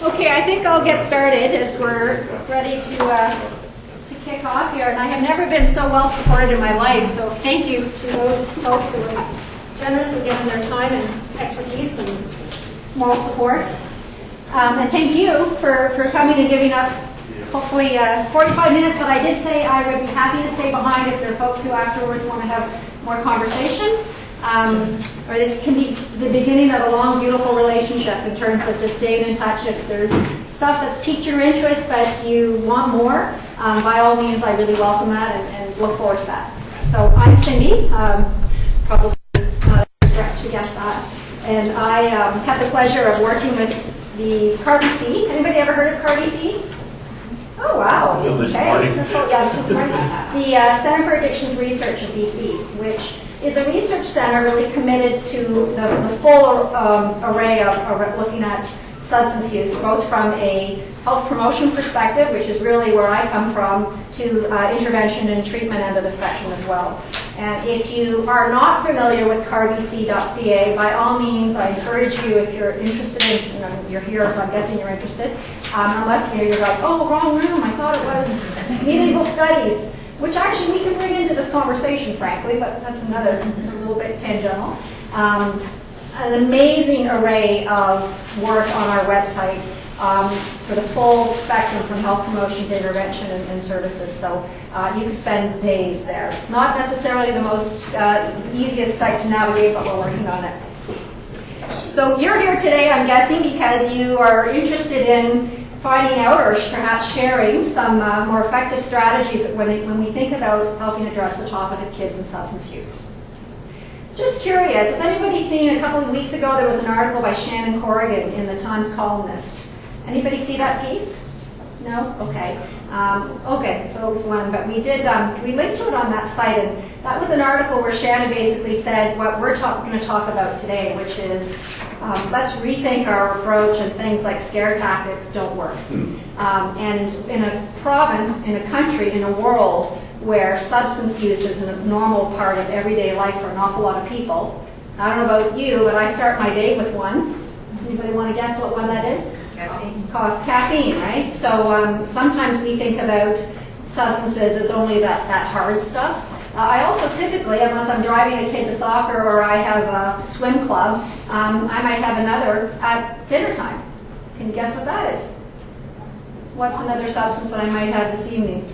Okay, I think I'll get started as we're ready to kick off here. And I have never been so well supported in my life, so thank you to those folks who have generously given their time and expertise and moral support. And thank you for coming and giving up hopefully 45 minutes, but I did say I would be happy to stay behind if there are folks who afterwards want to have more conversation. Or this can be the beginning of a long, beautiful relationship in terms of just staying in touch. If there's stuff that's piqued your interest but you want more, by all means, I really welcome that and look forward to that. So I'm Cindy, probably not a stretch to guess that, and I have the pleasure of working with the CARBC. Anybody ever heard of CARBC? Oh, wow. This okay. morning. Yeah, this morning. The Centre for Addictions Research of BC, which is a research center really committed to the full array of looking at substance use, both from a health promotion perspective, which is really where I come from, to intervention and treatment end of the spectrum as well. And if you are not familiar with carbc.ca, by all means, I encourage you, if you're interested in, you're here, so I'm guessing you're interested, unless you're like, oh, wrong room, I thought it was medieval studies, which actually we can bring into this conversation, frankly, but that's another a little bit tangential. An amazing array of work on our website for the full spectrum from health promotion to intervention and services. So you can spend days there. It's not necessarily the most easiest site to navigate, but we're working on it. So you're here today, I'm guessing, because you are interested in finding out or perhaps sharing some more effective strategies when we think about helping address the topic of kids and substance use. Just curious, has anybody seen a couple of weeks ago there was an article by Shannon Corrigan in the Times Columnist? Anybody see that piece? No? Okay. Okay, so it was one, but we did, we linked to it on that site, and that was an article where Shannon basically said what we're going to talk about today, which is let's rethink our approach, and things like scare tactics don't work. And in a province, in a country, in a world where substance use is a normal part of everyday life for an awful lot of people, I don't know about you, but I start my day with one. Anybody want to guess what one that is? Caffeine, right? So sometimes we think about substances as only that hard stuff. I also typically, unless I'm driving a kid to soccer or I have a swim club, I might have another at dinner time. Can you guess what that is? What's another substance that I might have this evening?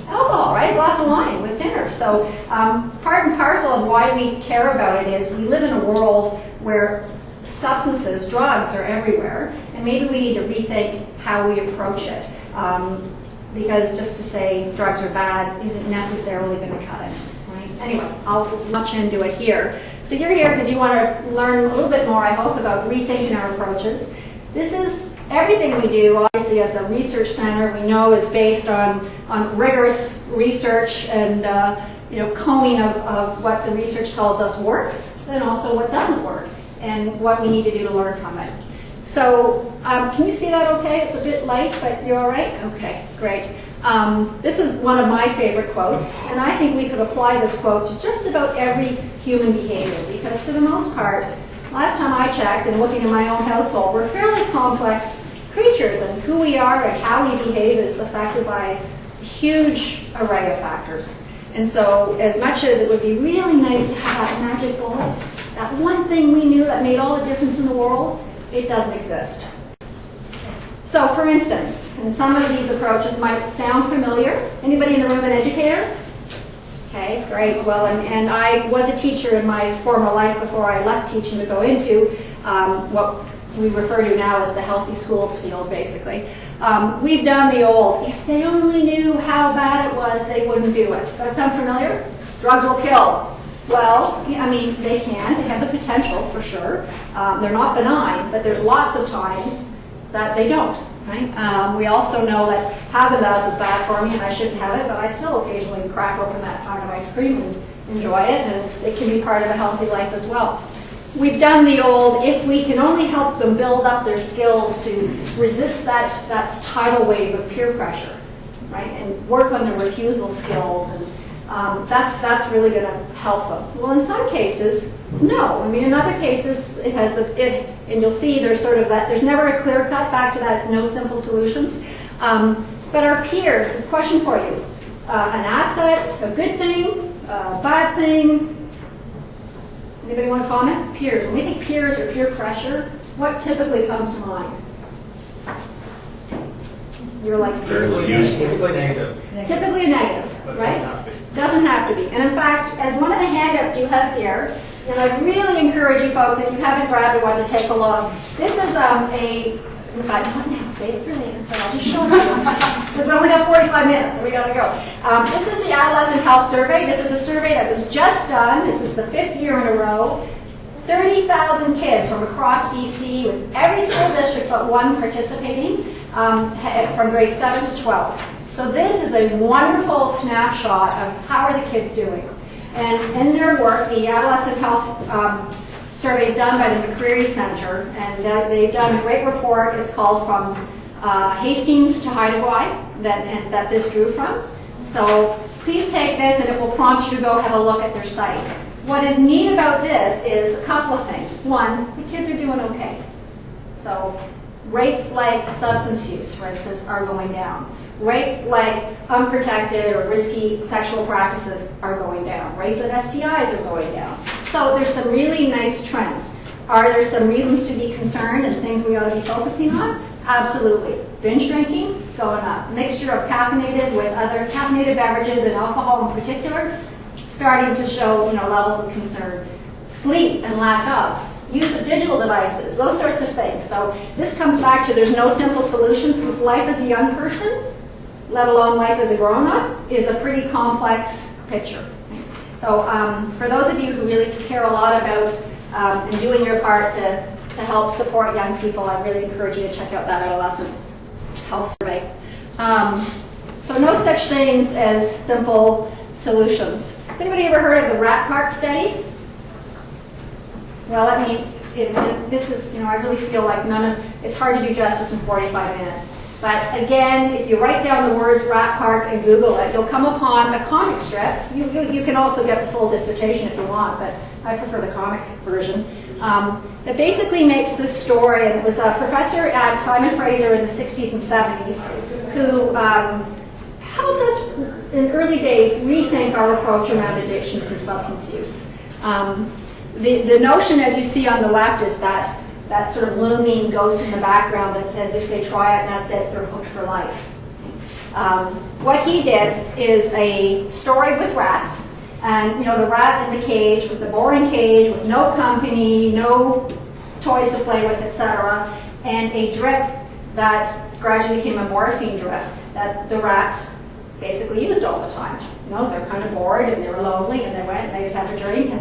Alcohol, right? A glass of wine with dinner. So part and parcel of why we care about it is we live in a world where substances, drugs are everywhere, and maybe we need to rethink how we approach it. Because just to say drugs are bad isn't necessarily going to cut it. Right? Anyway, I'll launch into it here. So you're here because you want to learn a little bit more, I hope, about rethinking our approaches. This is everything we do, obviously, as a research center, we know is based on rigorous research and combing of what the research tells us works, and also what doesn't work, and what we need to do to learn from it. So can you see that okay? It's a bit light, but you're all right? Okay, great. This is one of my favorite quotes, and I think we could apply this quote to just about every human behavior, because for the most part, last time I checked, and looking in my own household, we're fairly complex creatures, and who we are and how we behave is affected by a huge array of factors. And so as much as it would be really nice to have that magic bullet, that one thing we knew that made all the difference in the world, it doesn't exist. So for instance, and some of these approaches might sound familiar. Anybody in the room an educator? Okay, great. Well, and I was a teacher in my former life before I left teaching to go into what we refer to now as the healthy schools field, basically. We've done the old, if they only knew how bad it was, they wouldn't do it. Does that sound familiar? Drugs will kill. Well, I mean, they can. They have the potential, for sure. They're not benign, but there's lots of times that they don't. Right? We also know that Haagen-Dazs is bad for me, and I shouldn't have it, but I still occasionally crack open that kind of ice cream and enjoy it, and it can be part of a healthy life as well. We've done the old, if we can only help them build up their skills to resist that tidal wave of peer pressure, right, and work on their refusal skills and That's really going to help them. Well, in some cases, no. I mean, in other cases, it has and you'll see there's sort of that. There's never a clear cut back to that. It's no simple solutions. But our peers, a question for you: an asset, a good thing, a bad thing. Anybody want to comment? Peers. When we think peers or peer pressure, what typically comes to mind? You're like typically negative. Typically a negative, right? Doesn't have to be. And in fact, as one of the handouts you have here, and I really encourage you folks, if you haven't grabbed one, to take a look. This is in fact, I don't say it really, but I'll just show you. Because we only got 45 minutes, so we got to go. This is the Adolescent Health Survey. This is a survey that was just done. This is the 5th year in a row. 30,000 kids from across BC, with every school district but one participating, from grade 7 to 12. So this is a wonderful snapshot of how are the kids doing. And in their work, the Adolescent Health Survey is done by the McCreary Center, and they've done a great report. It's called From Hastings to Haida Gwaii, that this drew from. So please take this, and it will prompt you to go have a look at their site. What is neat about this is a couple of things. One, the kids are doing okay. So rates like substance use, for instance, are going down. Rates like unprotected or risky sexual practices are going down. Rates of STIs are going down. So there's some really nice trends. Are there some reasons to be concerned and things we ought to be focusing on? Absolutely. Binge drinking, going up. Mixture of caffeinated with other caffeinated beverages and alcohol in particular, starting to show levels of concern. Sleep and lack of. Use of digital devices, those sorts of things. So this comes back to there's no simple solutions, because life as a young person, let alone life as a grown-up, is a pretty complex picture. So for those of you who really care a lot about and doing your part to help support young people, I really encourage you to check out that Adolescent Health Survey. So no such things as simple solutions. Has anybody ever heard of the rat park study? Well, I mean, this is, I really feel like it's hard to do justice in 45 minutes. But again, if you write down the words rat park and Google it, you'll come upon a comic strip. You can also get the full dissertation if you want, but I prefer the comic version. That basically makes this story, and it was a professor at Simon Fraser in the 60s and 70s who helped us in early days rethink our approach around addictions and substance use. The notion, as you see on the left, is that sort of looming ghost in the background that says if they try it, that's it, they're hooked for life. What he did is a story with rats, and the rat in the cage, with the boring cage, with no company, no toys to play with, etc., and a drip that gradually became a morphine drip that the rats basically used all the time. They're kind of bored and they were lonely, and they went and they would have a drink,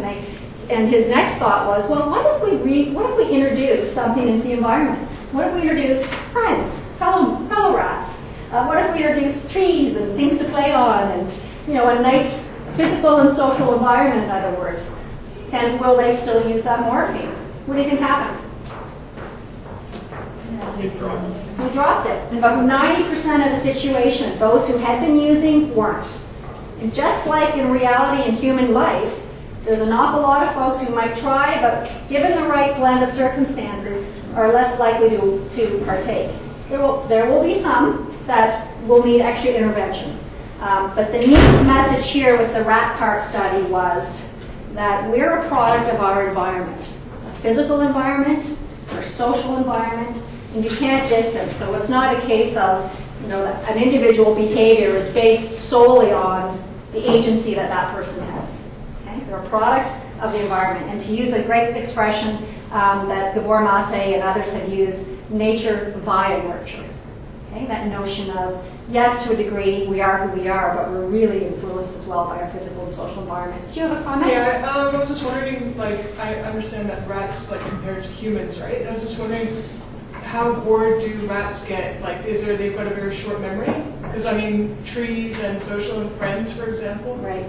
and his next thought was, well, what if we introduce something into the environment? What if we introduce friends, fellow rats? What if we introduce trees and things to play on, and a nice physical and social environment, in other words? And will they still use that morphine? What do you think happened? We dropped it. And about 90% of the situation, those who had been using weren't. And just like in reality in human life, there's an awful lot of folks who might try, but given the right blend of circumstances, are less likely to partake. There will be some that will need extra intervention. But the neat message here with the rat park study was that we're a product of our environment, a physical environment, our social environment, and you can't distance. So it's not a case of an individual behavior is based solely on the agency that person has. Okay? They're a product of the environment. And to use a great expression that Gabor Mate and others have used, nature via nurture. Okay? That notion of, yes, to a degree, we are who we are, but we're really influenced as well by our physical and social environment. Do you have a comment? Yeah, I was just wondering, I understand that rats, compared to humans, right? I was just wondering, how bored do rats get? They've got a very short memory? Because, trees and social and friends, for example. Right.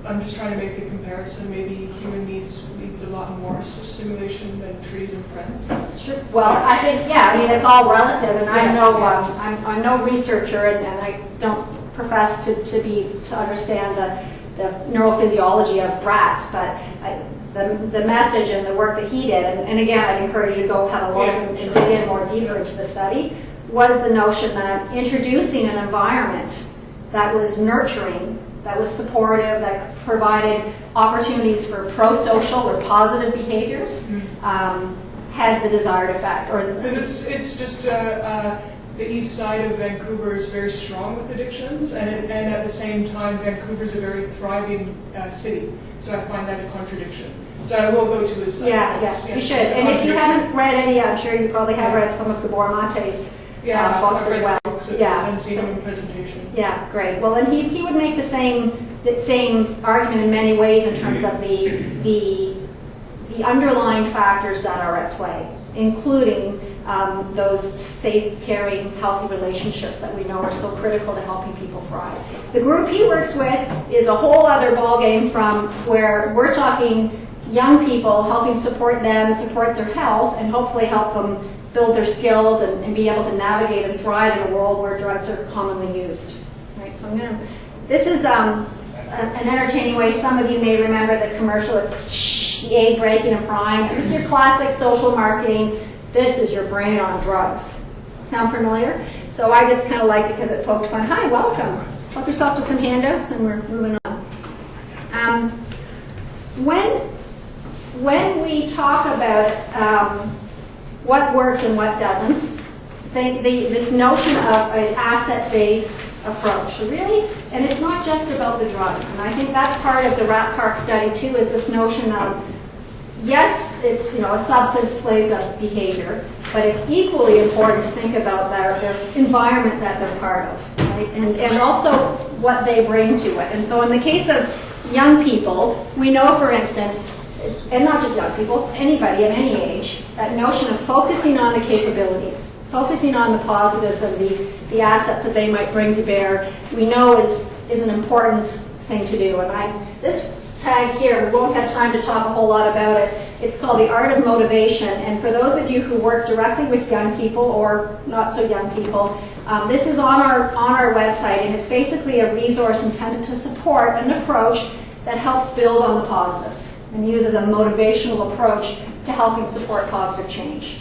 I'm just trying to make the comparison. Maybe human needs a lot more stimulation than trees and friends. Sure. Well, I think, it's all relative, and I'm no researcher, and I don't profess to understand the neurophysiology of rats, but the message and the work that he did, and again, I'd encourage you to go have a look and dig in more deeper into the study, was the notion that introducing an environment that was nurturing, that was supportive, that provided opportunities for pro-social or positive behaviors, had the desired effect. Because it's just the east side of Vancouver is very strong with addictions, and at the same time, Vancouver's a very thriving city. So I find that a contradiction. So I will go to his site. Yeah, you should. And if you haven't read any, I'm sure you probably have read some of Gabor Mate's books as well. And seen him in presentation. Yeah, great. Well, and he would make the same argument in many ways in terms of the underlying factors that are at play, including those safe, caring, healthy relationships that we know are so critical to helping people thrive. The group he works with is a whole other ballgame from where we're talking young people, helping support them, support their health, and hopefully help them build their skills and be able to navigate and thrive in a world where drugs are commonly used. Right, so this is an entertaining way. Some of you may remember the commercial of the egg breaking and frying. This is your classic social marketing. This is your brain on drugs. Sound familiar? So I just kind of liked it because it poked fun. Hi, welcome. Help yourself to some handouts, and we're moving on. When we talk about what works and what doesn't, this notion of an asset-based approach, really, and it's not just about the drugs. And I think that's part of the Rat Park study too, is this notion of, yes, it's, a substance plays a behavior, but it's equally important to think about their environment that they're part of, right? And also what they bring to it. And so in the case of young people, we know, for instance, and not just young people, anybody at any age, that notion of focusing on the capabilities, focusing on the positives and the assets that they might bring to bear, we know is an important thing to do. And this tag here, we won't have time to talk a whole lot about it. It's called The Art of Motivation. And for those of you who work directly with young people or not so young people, this is on our website, and it's basically a resource intended to support an approach that helps build on the positives and uses a motivational approach to helping support positive change.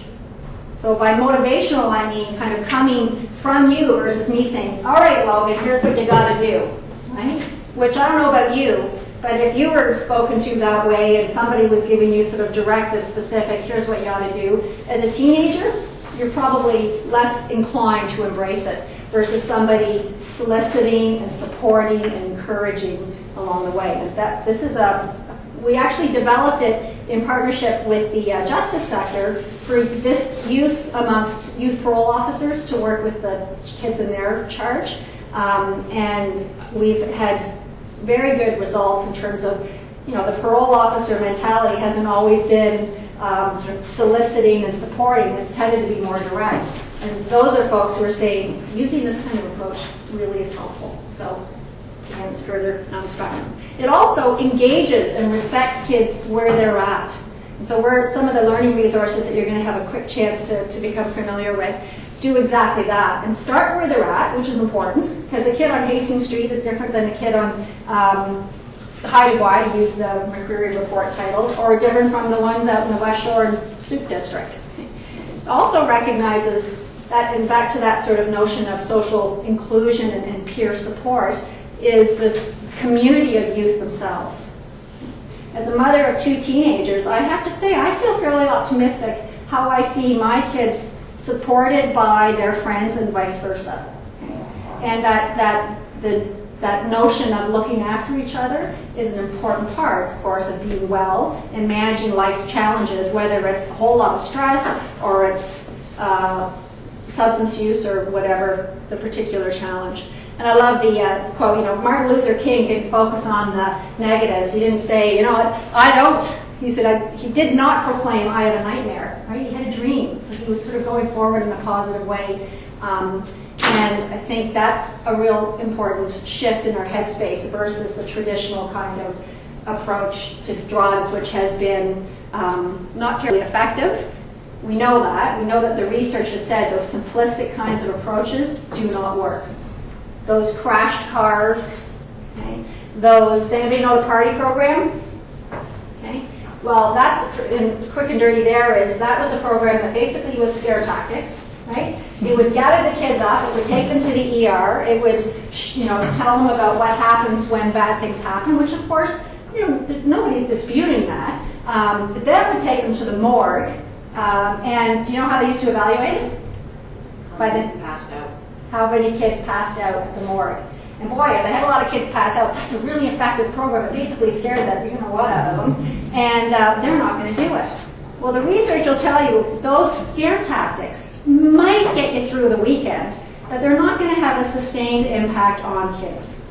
So by motivational, I mean kind of coming from you versus me saying, all right, Logan, here's what you got to do, right? Which I don't know about you, but if you were spoken to that way and somebody was giving you sort of directive specific, here's what you ought to do, as a teenager, you're probably less inclined to embrace it versus somebody soliciting and supporting and encouraging along the way. And we actually developed it in partnership with the justice sector for this use amongst youth parole officers to work with the kids in their charge. And we've had very good results in terms of, the parole officer mentality hasn't always been sort of soliciting and supporting. It's tended to be more direct. And those are folks who are saying, using this kind of approach really is helpful. So, and it's further on the spectrum. It also engages and respects kids where they're at. And so some of the learning resources that you're going to have a quick chance to become familiar with do exactly that. And start where they're at, which is important, because a kid on Hastings Street is different than a kid on Haida Gwaii, to use the McCreary Report title, or different from the ones out in the West Shore and Sooke District. It also recognizes that, and back to that sort of notion of social inclusion and peer support, is the community of youth themselves. As a mother of 2 teenagers, I have to say I feel fairly optimistic how I see my kids supported by their friends and vice versa. And that notion of looking after each other is an important part, of course, of being well and managing life's challenges, whether it's a whole lot of stress or it's substance use or whatever the particular challenge. And I love the quote, Martin Luther King didn't focus on the negatives. He didn't say, I don't. He said, he did not proclaim, I have a nightmare, right? He had a dream. So he was sort of going forward in a positive way. And I think that's a real important shift in our headspace versus the traditional kind of approach to drugs, which has been not terribly effective. We know that. We know that the research has said those simplistic kinds of approaches do not work. those crashed cars, okay? Those, does anybody know the party program? Okay. Well, that's, in quick and dirty there is, that was a program that basically was scare tactics, right? It would gather the kids up, it would take them to the ER, it would, tell them about what happens when bad things happen, which of course, nobody's disputing that. But then it would take them to the morgue, and do you know how they used to evaluate it? By the passed out. How many kids passed out at the morgue. And boy, if they had a lot of kids pass out, that's a really effective program. It basically scared the you-know-what out of them, and they're not going to do it. Well, the research will tell you those scare tactics might get you through the weekend, but they're not going to have a sustained impact on kids.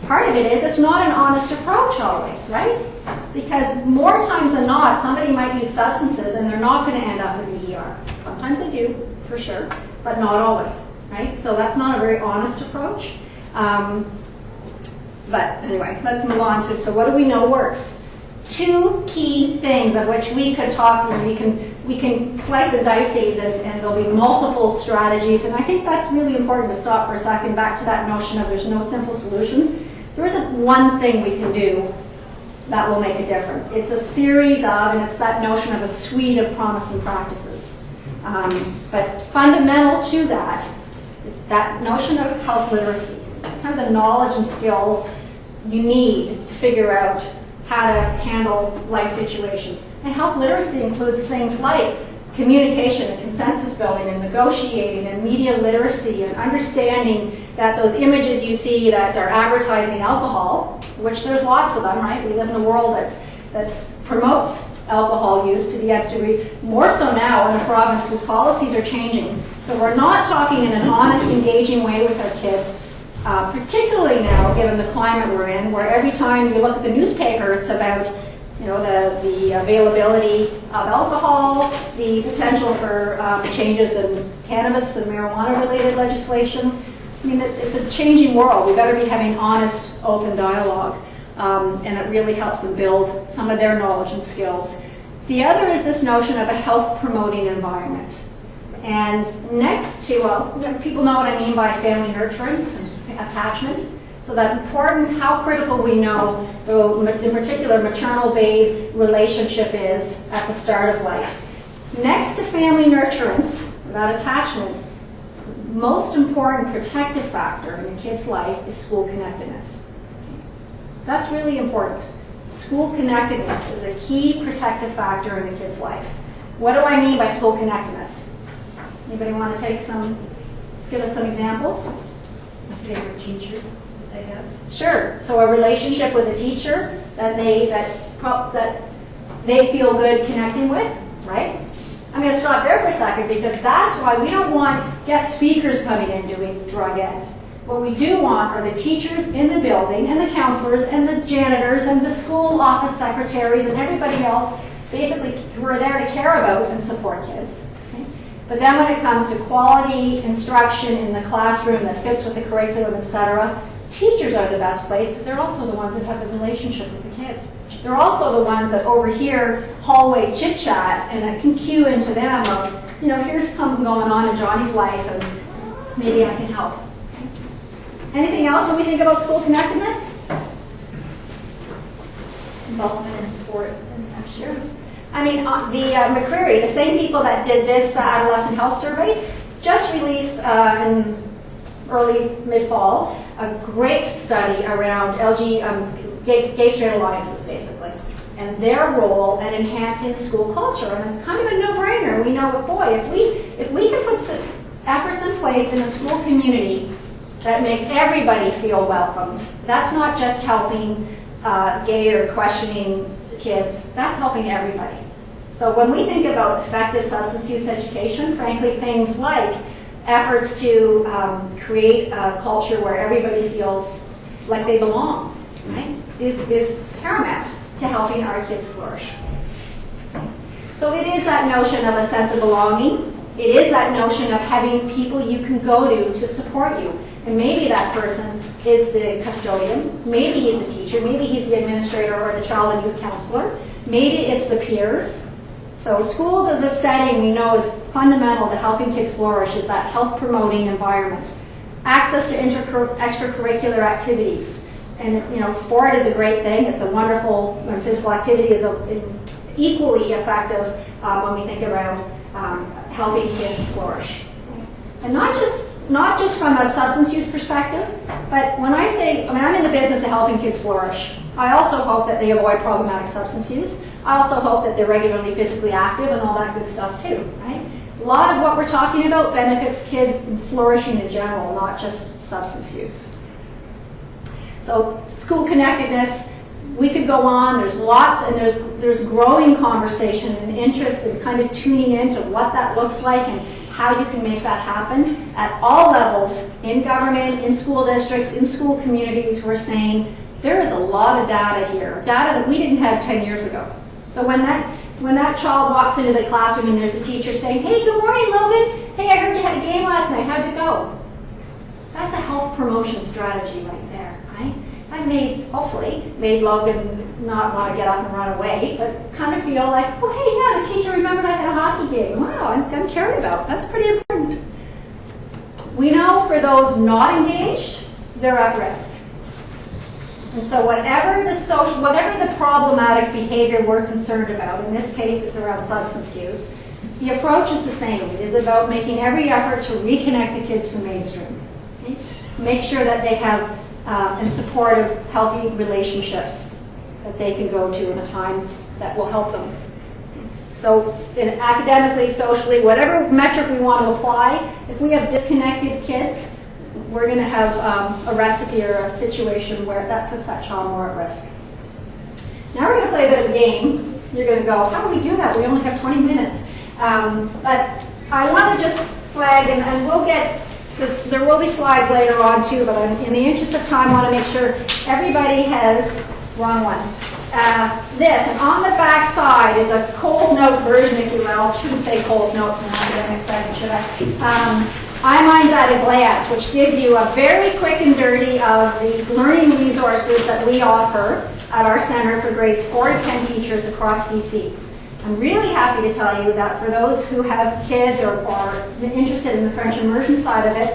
Part of it is it's not an honest approach always, right? Because more times than not, somebody might use substances and they're not going to end up in the ER. Sometimes they do, for sure, but not always, right? So that's not a very honest approach. But anyway, let's move on to, so what do we know works? Two key things of which we could talk, we can slice and dice these, and there'll be multiple strategies, and I think that's really important to stop for a second, back to that notion of there's no simple solutions. There isn't one thing we can do that will make a difference. It's a series of, and it's that notion of a suite of promising practices. But fundamental to that is that notion of health literacy, kind of the knowledge and skills you need to figure out how to handle life situations. And health literacy includes things like communication and consensus building and negotiating and media literacy and understanding that those images you see that are advertising alcohol, which there's lots of them, right? We live in a world that promotes alcohol use to the nth degree, more so now in a province whose policies are changing. So we're not talking in an honest, engaging way with our kids, particularly now, given the climate we're in, where every time you look at the newspaper, it's about the availability of alcohol, the potential for changes in cannabis and marijuana-related legislation. I mean, it's a changing world. We better be having honest, open dialogue, and it really helps them build some of their knowledge and skills. The other is this notion of a health-promoting environment. And next to, people know what I mean by family nurturance and attachment. So that important, how critical we know, in particular, maternal-babe relationship is at the start of life. Next to family nurturance, that attachment, most important protective factor in a kid's life is school connectedness. That's really important. School connectedness is a key protective factor in a kid's life. What do I mean by school connectedness? Anybody want to give us some examples? A favorite teacher they have? Sure. So a relationship with a teacher that they feel good connecting with, right? I'm going to stop there for a second because that's why we don't want guest speakers coming in doing drug ed. What we do want are the teachers in the building and the counselors and the janitors and the school office secretaries and everybody else basically who are there to care about and support kids. Okay? But then when it comes to quality instruction in the classroom that fits with the curriculum, etc., teachers are the best place because they're also the ones that have the relationship with the kids. They're also the ones that overhear hallway chit-chat and that can cue into them of, here's something going on in Johnny's life and maybe I can help. Anything else when we think about school connectedness? Involvement in sports and actions. I mean, the McCreary, the same people that did this adolescent health survey, just released in early mid-fall a great study around gay straight alliances, basically, and their role at enhancing school culture. And it's kind of a no-brainer. We know that, boy, if we can put some efforts in place in the school community that makes everybody feel welcomed, that's not just helping gay or questioning kids, that's helping everybody. So when we think about effective substance use education, frankly, things like efforts to create a culture where everybody feels like they belong, right, is paramount to helping our kids flourish. So it is that notion of a sense of belonging. It is that notion of having people you can go to support you. And maybe that person is the custodian, maybe he's the teacher, maybe he's the administrator or the child and youth counselor, maybe it's the peers. So schools as a setting we know is fundamental to helping kids flourish, is that health promoting environment. access to extracurricular activities. And sport is a great thing. It's a wonderful, physical activity is equally effective when we think around helping kids flourish. And not just from a substance use perspective, but when I'm in the business of helping kids flourish, I also hope that they avoid problematic substance use. I also hope that they're regularly physically active and all that good stuff too, right? A lot of what we're talking about benefits kids in flourishing in general, not just substance use. So school connectedness, we could go on. There's lots, and there's growing conversation and interest in kind of tuning into what that looks like and how you can make that happen at all levels, in government, in school districts, in school communities, who are saying there is a lot of data here, data that we didn't have 10 years ago. So when that child walks into the classroom and there's a teacher saying, "Hey, good morning, Logan. Hey, I heard you had a game last night. How'd it go?" That's a health promotion strategy right there, right? I've hopefully made Logan not want to get up and run away, but kind of feel like, oh, hey, yeah, the teacher remembered I had a hockey game. Wow, I'm caring about. That's pretty important. We know for those not engaged, they're at risk. And so whatever the problematic behavior we're concerned about, in this case it's around substance use, the approach is the same. It is about making every effort to reconnect the kids to mainstream. Okay? Make sure that they have and supportive, healthy relationships that they can go to in a time that will help them. So academically, socially, whatever metric we want to apply, if we have disconnected kids, we're going to have a recipe or a situation where that puts that child more at risk. Now we're going to play a bit of a game. You're going to go, how do we do that? We only have 20 minutes. But I want to just flag, and we'll get this, there will be slides later on too, but in the interest of time, I want to make sure everybody has, wrong one, this. And on the back side is a Coles Notes version, if you will. I shouldn't say Coles Notes in an academic setting, should I? iMinds at a Glance, which gives you a very quick and dirty of these learning resources that we offer at our Center for grades 4 to 10 teachers across BC. I'm really happy to tell you that for those who have kids or are interested in the French immersion side of it,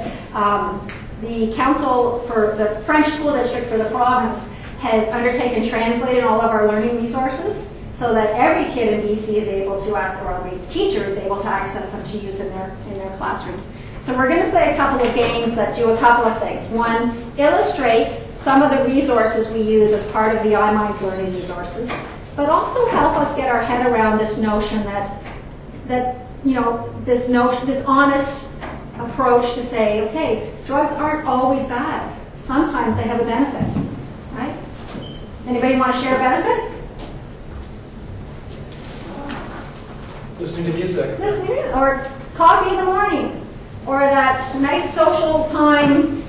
the Council for the French School District for the province has undertaken translating all of our learning resources so that every kid in BC is able to access, or every teacher is able to access them to use in their classrooms. So we're going to play a couple of games that do a couple of things. One, illustrate some of the resources we use as part of the iMinds learning resources, but also help us get our head around this notion this honest approach to say, okay, drugs aren't always bad. Sometimes they have a benefit, right? Anybody want to share a benefit? Listening to music. Listening, or coffee in the morning, or that nice social time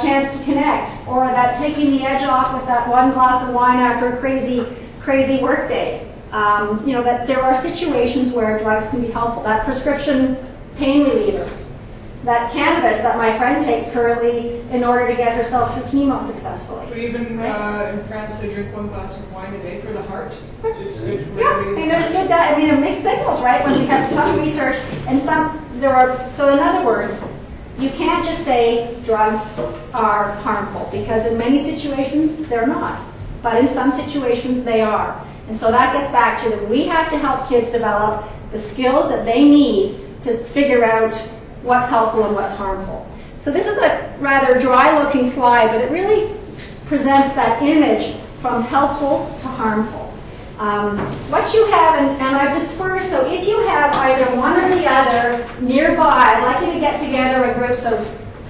chance to connect, or that taking the edge off with that one glass of wine after a crazy work day. That there are situations where drugs can be helpful. That prescription pain reliever, that cannabis that my friend takes currently in order to get herself through chemo successfully. But even in France, they drink 1 glass of wine a day for the heart. It's good for there's good that. It makes signals, right? When we have some research and so in other words, you can't just say drugs are harmful, because in many situations they're not, but in some situations they are. And so that gets back to that we have to help kids develop the skills that they need to figure out what's helpful and what's harmful. So this is a rather dry-looking slide, but it really presents that image from helpful to harmful. What you have, and I've dispersed, so if you have either one or the other nearby, I'd like you to get together in groups of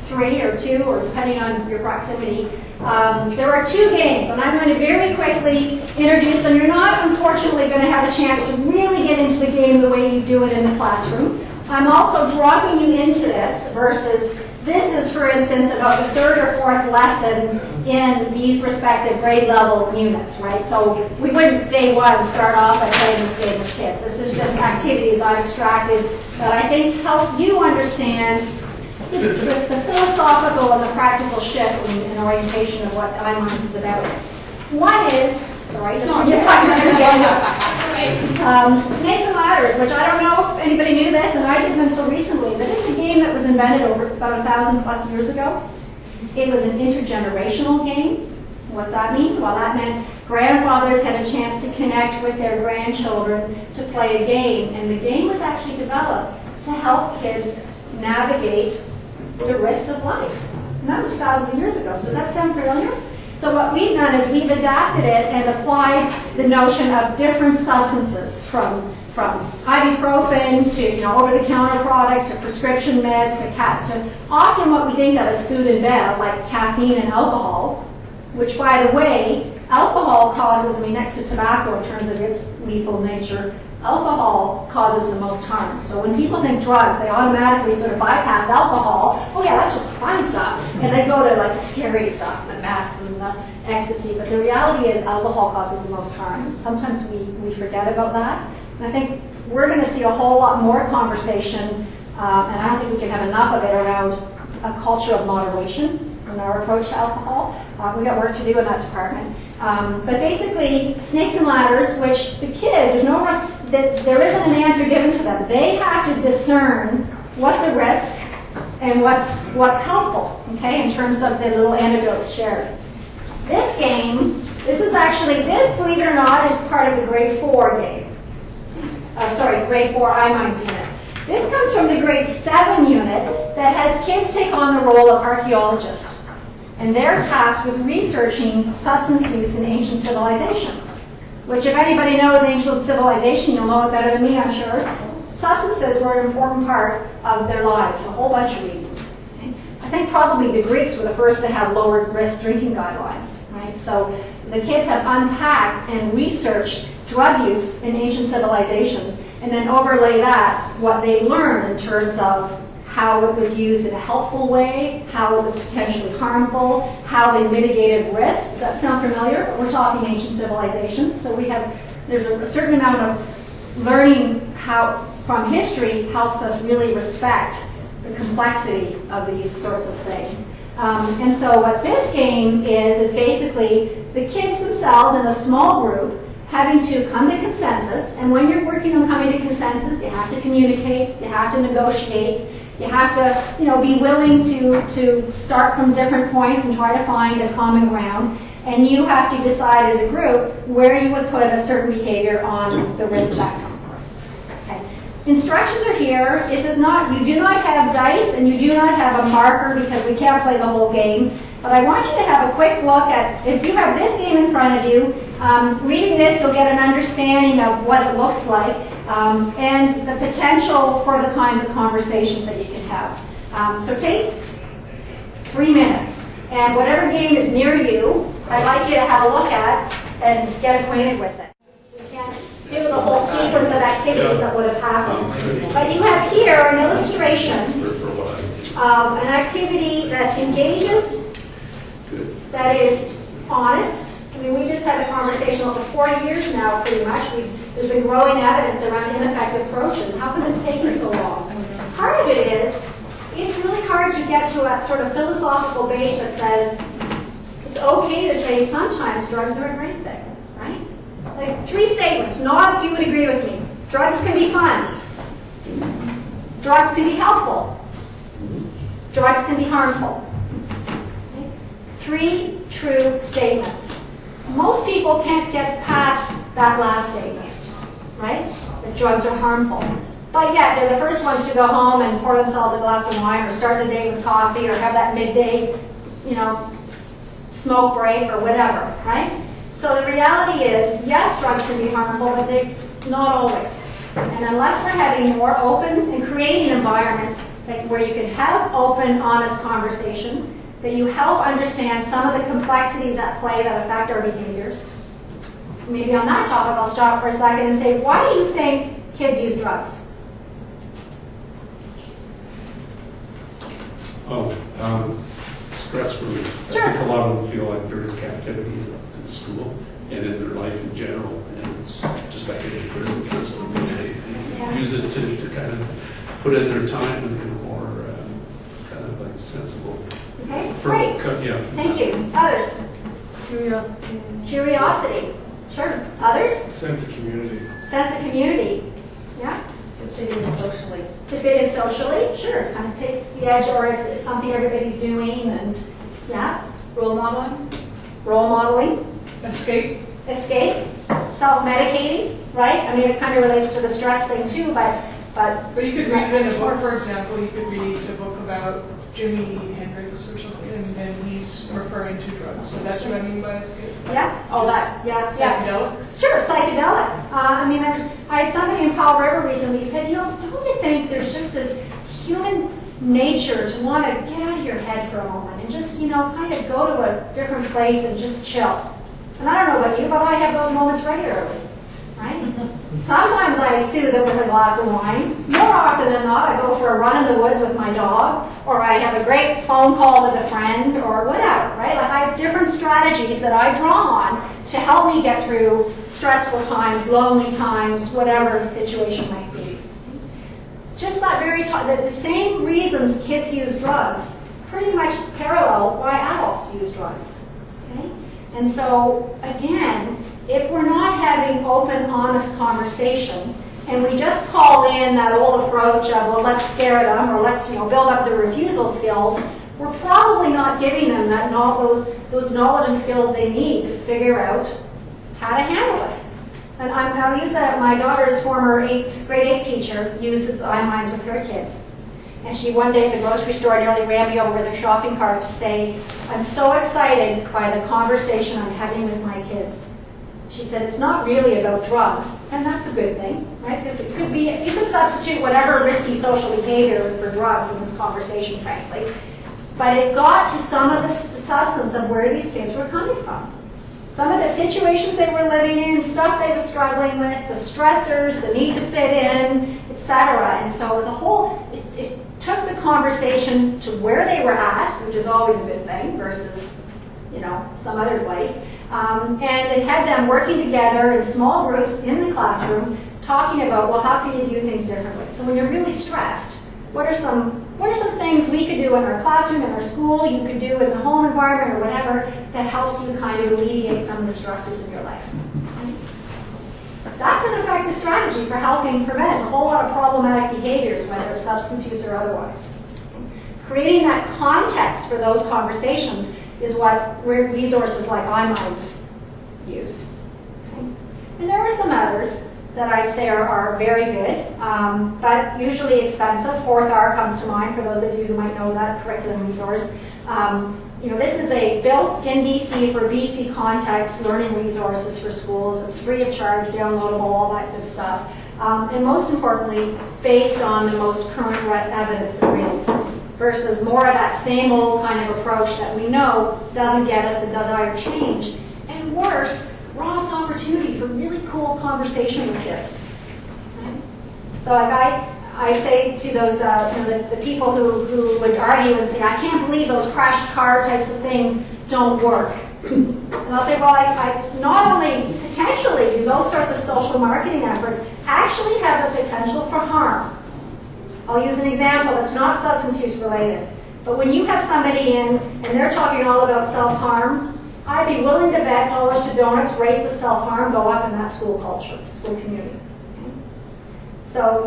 3 or 2, or depending on your proximity. There are 2 games, and I'm going to very quickly introduce them. You're not, unfortunately, going to have a chance to really get into the game the way you do it in the classroom. I'm also dropping you into this versus this is, for instance, about the 3rd or 4th lesson in these respective grade level units, right? So we wouldn't, day 1, start off by playing this game with kids. This is just activities I've extracted that I think help you understand the philosophical and the practical shift in orientation of what iMinds is about. One is, sorry, just you're talking about right. Snakes and Ladders, which I don't know if anybody knew this, and I didn't until recently, but it's a game that was invented over about 1,000+ years ago. It was an intergenerational game. What's that mean? Well, that meant grandfathers had a chance to connect with their grandchildren to play a game, and the game was actually developed to help kids navigate the risks of life. And that was thousands of years ago. So does that sound familiar? So what we've done is we've adapted it and applied the notion of different substances from ibuprofen to over-the-counter products to prescription meds to often what we think of as food and bev, like caffeine and alcohol, which, by the way, alcohol causes, next to tobacco in terms of its lethal nature, alcohol causes the most harm. So when people think drugs, they automatically sort of bypass alcohol. Oh yeah, that's just fun stuff. And they go to like the scary stuff, the meth and the ecstasy. But the reality is alcohol causes the most harm. Sometimes we forget about that. And I think we're going to see a whole lot more conversation, and I don't think we can have enough of it, around a culture of moderation in our approach to alcohol. We've got work to do in that department. But basically, snakes and ladders, which the kids, there isn't an answer given to them. They have to discern what's a risk and what's helpful, okay, in terms of the little anecdotes shared. This game, believe it or not, is part of the grade 4 game. Grade 4 iMinds unit. This comes from the grade 7 unit that has kids take on the role of archaeologists. And they're tasked with researching substance use in ancient civilization, which, if anybody knows ancient civilization, you'll know it better than me, I'm sure. Substances were an important part of their lives for a whole bunch of reasons. Okay? I think probably the Greeks were the first to have lower risk drinking guidelines, right? So the kids have unpacked and researched drug use in ancient civilizations, and then overlay that, what they learned in terms of how it was used in a helpful way, how it was potentially harmful, how they mitigated risk. Does that sound familiar? We're talking ancient civilizations. So there's a certain amount of learning how from history helps us really respect the complexity of these sorts of things. And so what this game is basically the kids themselves in a small group having to come to consensus. And when you're working on coming to consensus, you have to communicate, you have to negotiate, you have to, be willing to start from different points and try to find a common ground. And you have to decide as a group where you would put a certain behavior on the risk spectrum. Okay. Instructions are here. This is not, you do not have dice and you do not have a marker because we can't play the whole game. But I want you to have a quick look at, if you have this game in front of you, reading this, you'll get an understanding of what it looks like and the potential for the kinds of conversations that you can have. So take 3 minutes, and whatever game is near you, I'd like you to have a look at and get acquainted with it. We can't do the whole sequence of activities that would have happened. But you have here an illustration of an activity that engages, that is honest. We just had a conversation over 40 years now, pretty much. There's been growing evidence around ineffective approaches. How come it's taken so long? Part of it is, it's really hard to get to a sort of philosophical base that says, it's okay to say sometimes drugs are a great thing, right? Like 3 statements, nod if you would agree with me. Drugs can be fun. Drugs can be helpful. Drugs can be harmful. Okay? 3 true statements. Most people can't get past that last statement, right? That drugs are harmful. But yet, they're the first ones to go home and pour themselves a glass of wine or start the day with coffee or have that midday, smoke break or whatever, right? So the reality is, yes, drugs can be harmful, but they're not always. And unless we're having more open and creating environments where you can have open, honest conversation, that you help understand some of the complexities at play that affect our behaviors. Maybe on that topic, I'll stop for a second and say, why do you think kids use drugs? Stress relief. Sure. I think a lot of them feel like they're in captivity in school and in their life in general, and it's just like any prison system. They use it to kind of put in their time in a more kind of like sensible. Okay, great. Thank you. Others? Curiosity. Curiosity. Sure. Others? Sense of community. Sense sense of community. Yeah? To fit in socially. To fit in socially, sure. Kind of takes the edge, or if it's something everybody's doing, and yeah. Role modeling. Role modeling. Escape. Escape. Self-medicating, right? I mean, it kind of relates to the stress thing too, but But you could read it in a book, for example, you could read a book about Jimi Hendrix or something, and he's referring to drugs. So that's what I mean by escape. yeah, all that, yeah, Psychedelic. Sure, psychedelic. I mean, I had somebody in Powell River recently said, you know, don't you think there's just this human nature to want to get out of your head for a moment and just, you know, kind of go to a different place and just chill. And I don't know about you, but I have those moments regularly, right? Sometimes I soothe it with a glass of wine. More often than not, I go for a run in the woods with my dog, or I have a great phone call with a friend, or whatever, right? Like I have different strategies that I draw on to help me get through stressful times, lonely times, whatever the situation might be. Just that the same reasons kids use drugs pretty much parallel why adults use drugs. Okay? And so, again, if we're not having open, honest conversation, and we just call in that old approach of, well, let's scare them, or let's, you know, build up their refusal skills, we're probably not giving them those knowledge and skills they need to figure out how to handle it. And I'll use that. My daughter's former grade 8 teacher uses iMinds with her kids. And she one day at the grocery store nearly ran me over with her shopping cart to say, I'm so excited by the conversation I'm having with my kids. She said, it's not really about drugs, and that's a good thing, right? Because it could be, you could substitute whatever risky social behavior for drugs in this conversation, frankly. But it got to some of the substance of where these kids were coming from. Some of the situations they were living in, stuff they were struggling with, the stressors, the need to fit in, etc. And so as a whole, it took the conversation to where they were at, which is always a good thing, versus, you know, some other place. And it had them working together in small groups in the classroom, talking about, well, how can you do things differently? So when you're really stressed, what are some things we could do in our classroom, in our school, you could do in the home environment or whatever, that helps you kind of alleviate some of the stressors in your life? That's an effective strategy for helping prevent a whole lot of problematic behaviors, whether it's substance use or otherwise. Creating that context for those conversations is what resources like iMinds use. Okay? And there are some others that I'd say are very good, but usually expensive. 4th R comes to mind for those of you who might know that curriculum resource. You know, this is built in BC for BC context learning resources for schools. It's free of charge, downloadable, all that good stuff. And most importantly, based on the most current evidence there is, versus more of that same old kind of approach that we know doesn't get us the desired change. And worse, robs opportunity for really cool conversation with kids. Right? So like I say to those, you know, the people who would argue and say, I can't believe those crashed car types of things don't work. And I'll say, well, I not only potentially do those sorts of social marketing efforts actually have the potential for harm. I'll use an example that's not substance use related. But when you have somebody in and they're talking all about self-harm, I'd be willing to bet dollars to donuts rates of self-harm go up in that school culture, school community. So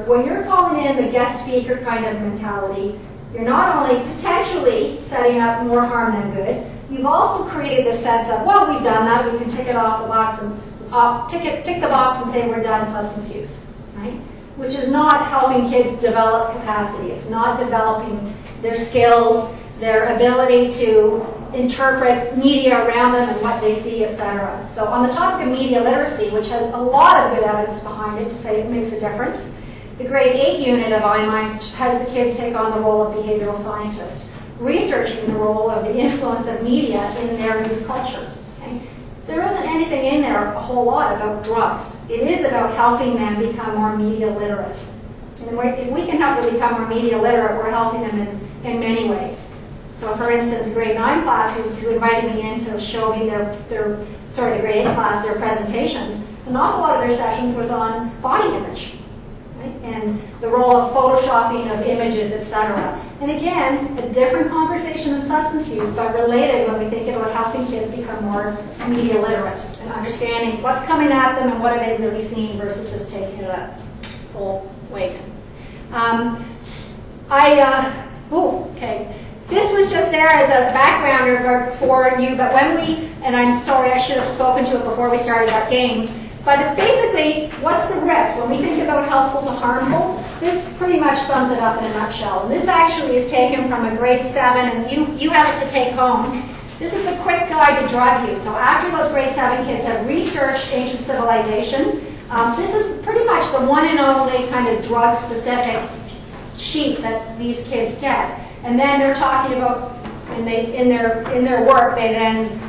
when you're calling in the guest speaker kind of mentality, you're not only potentially setting up more harm than good, you've also created this sense of, well, we've done that, we can tick it off the box and tick the box and say we're done substance use, right? Which is not helping kids develop capacity. It's not developing their skills, their ability to interpret media around them and what they see, etc. So on the topic of media literacy, which has a lot of good evidence behind it to say it makes a difference, the grade 8 unit of iMinds has the kids take on the role of behavioral scientists, researching the role of the influence of media in their youth culture. Okay? There isn't anything in there a whole lot about drugs. It is about helping them become more media literate. And if we can help them become more media literate, we're helping them in many ways. So for instance, a grade 9 class who invited me in to show me the grade 8 class, their presentations, an awful lot of their sessions was on body image, right? And the role of photoshopping of images, etc. And again, a different conversation than substance use, but related when we think about helping kids become more media literate and understanding what's coming at them and what are they really seeing versus just taking it at full weight. Okay. This was just there as a backgrounder for you, but when we, and I'm sorry I should have spoken to it before we started our game, but it's basically, what's the risk? When we think about helpful to harmful, this pretty much sums it up in a nutshell. And this actually is taken from a grade 7, and you have it to take home. This is the quick guide to drug use. So after those grade 7 kids have researched ancient civilization, this is pretty much the one and only kind of drug-specific sheet that these kids get. And then they're talking about, and in their work, they then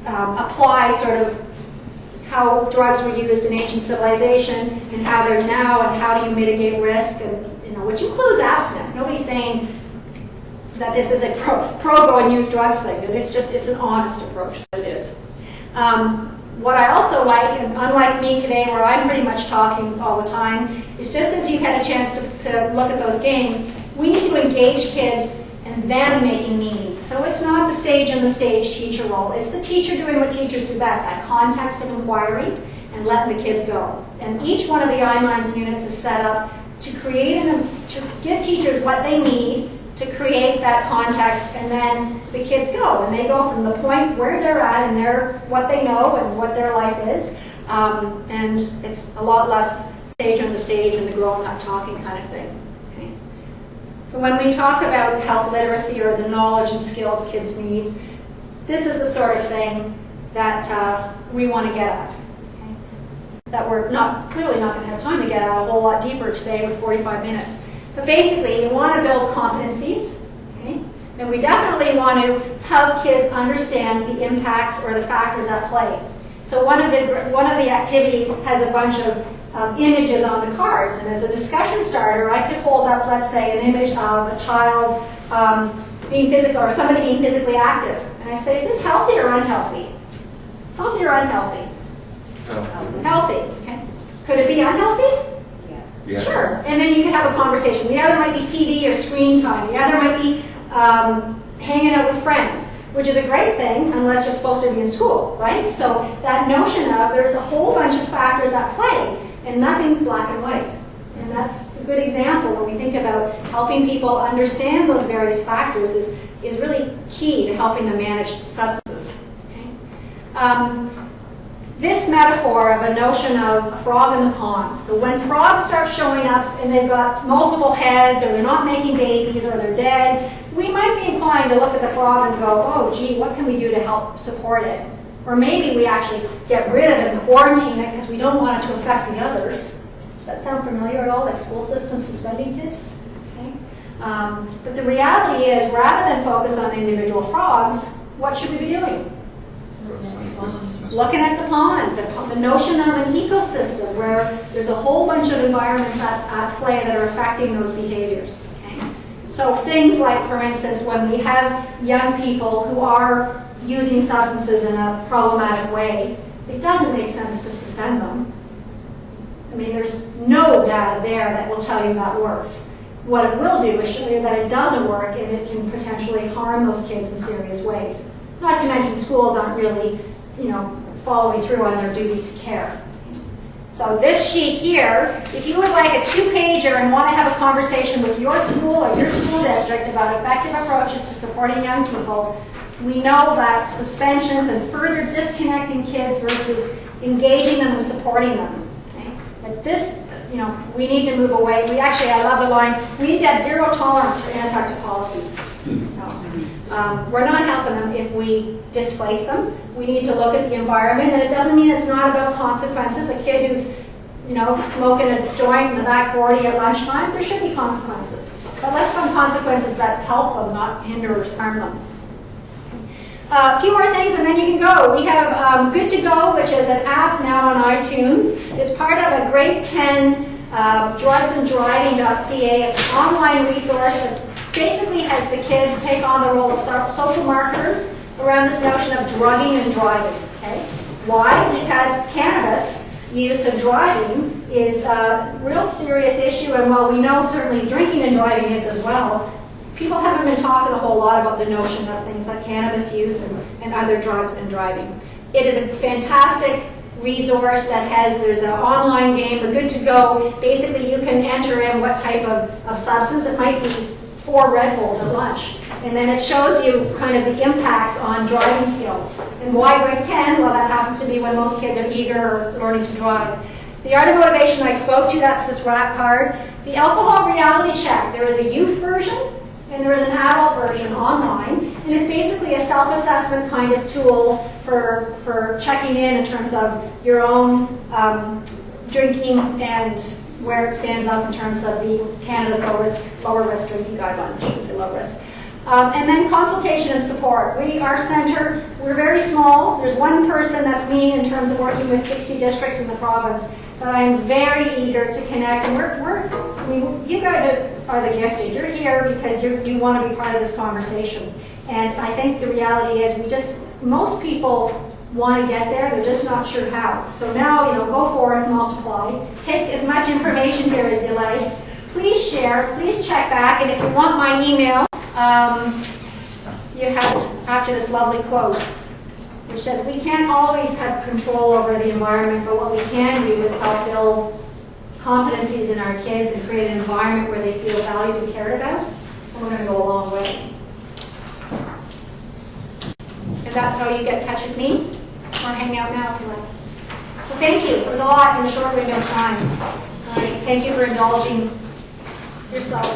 apply sort of how drugs were used in ancient civilization and how they're now, and how do you mitigate risk, and which includes abstinence. Nobody's saying that this is a pro go and use drugs thing. It's an honest approach. It is. What I also like, and unlike me today, where I'm pretty much talking all the time, is just as you had a chance to look at those games, we need to engage kids and them making meaning. So it's not the sage and the stage teacher role. It's the teacher doing what teachers do best, that context of inquiry, and letting the kids go. And each one of the iMinds units is set up to create to give teachers what they need to create that context, and then the kids go, and they go from the point where they're at and what they know and what their life is, and it's a lot less sage on the stage and the grown-up talking kind of thing. Okay. So when we talk about health literacy or the knowledge and skills kids need, this is the sort of thing that we want to get at. Okay. That we're clearly not going to have time to get at a whole lot deeper today with 45 minutes. But basically, you want to build competencies, okay? And we definitely want to help kids understand the impacts or the factors at play. So one of the activities has a bunch of images on the cards, and as a discussion starter, I could hold up, let's say, an image of a child being physical, or somebody being physically active, and I say, is this healthy or unhealthy? Healthy or unhealthy? Healthy. Okay. Could it be unhealthy? Yes. Sure, and then you can have a conversation. The other might be TV or screen time. The other might be hanging out with friends, which is a great thing unless you're supposed to be in school, right? So that notion of there's a whole bunch of factors at play, and nothing's black and white. And that's a good example when we think about helping people understand those various factors is really key to helping them manage substances. Okay? This metaphor of a notion of a frog in the pond. So when frogs start showing up and they've got multiple heads, or they're not making babies, or they're dead, we might be inclined to look at the frog and go, oh, gee, what can we do to help support it? Or maybe we actually get rid of it and quarantine it because we don't want it to affect the others. Does that sound familiar at all, like school systems suspending kids? Okay. But the reality is, rather than focus on individual frogs, what should we be doing? Looking at the pond, the notion of an ecosystem where there's a whole bunch of environments at play that are affecting those behaviors. Okay? So things like, for instance, when we have young people who are using substances in a problematic way, it doesn't make sense to suspend them. I mean, there's no data there that will tell you that works. What it will do is show you that it doesn't work, and it can potentially harm those kids in serious ways. Not to mention schools aren't really, following through on their duty to care. So this sheet here, if you would like a 2-pager and want to have a conversation with your school or your school district about effective approaches to supporting young people, we know that suspensions and further disconnecting kids versus engaging them and supporting them. Okay? But this, we need to move away. I love the line, we need to have zero tolerance for ineffective policies. We're not helping them if we displace them. We need to look at the environment, and it doesn't mean it's not about consequences. A kid who's, smoking a joint in the back 40 at lunchtime, there should be consequences. But let's find consequences that help them, not hinder or harm them. A few more things, and then you can go. We have Good to Go, which is an app now on iTunes. It's part of a grade 10 drugsanddriving.ca. It's an online resource that basically has the kids take on the role of social marketers around this notion of drugging and driving. Okay? Why? Because cannabis use and driving is a real serious issue, and while we know certainly drinking and driving is as well, people haven't been talking a whole lot about the notion of things like cannabis use and other drugs and driving. It is a fantastic resource that there's an online game, a good to go. Basically, you can enter in what type of substance. It might be 4 Red Bulls at lunch. And then it shows you kind of the impacts on driving skills. And why grade 10? Well, that happens to be when most kids are eager or learning to drive. The art of motivation I spoke to, that's this wrap card. The alcohol reality check, there is a youth version and there is an adult version online. And it's basically a self-assessment kind of tool for checking in terms of your own drinking and where it stands up in terms of the Canada's lower risk drinking guidelines, I shouldn't say low risk. And then consultation and support. Our center, we're very small. There's one person, that's me, in terms of working with 60 districts in the province. But I'm very eager to connect. And you guys are the gifted. You're here because you want to be part of this conversation. And I think the reality is most people want to get there, they're just not sure how. So now, go forth, multiply. Take as much information here as you like. Please share, please check back. And if you want my email, you have after this lovely quote, which says, we can't always have control over the environment, but what we can do is help build competencies in our kids and create an environment where they feel valued and cared about, and we're going to go a long way. And that's how you get in touch with me, or hang out now if you like. So thank you. It was a lot in a short window of time. All right. Thank you for indulging yourself.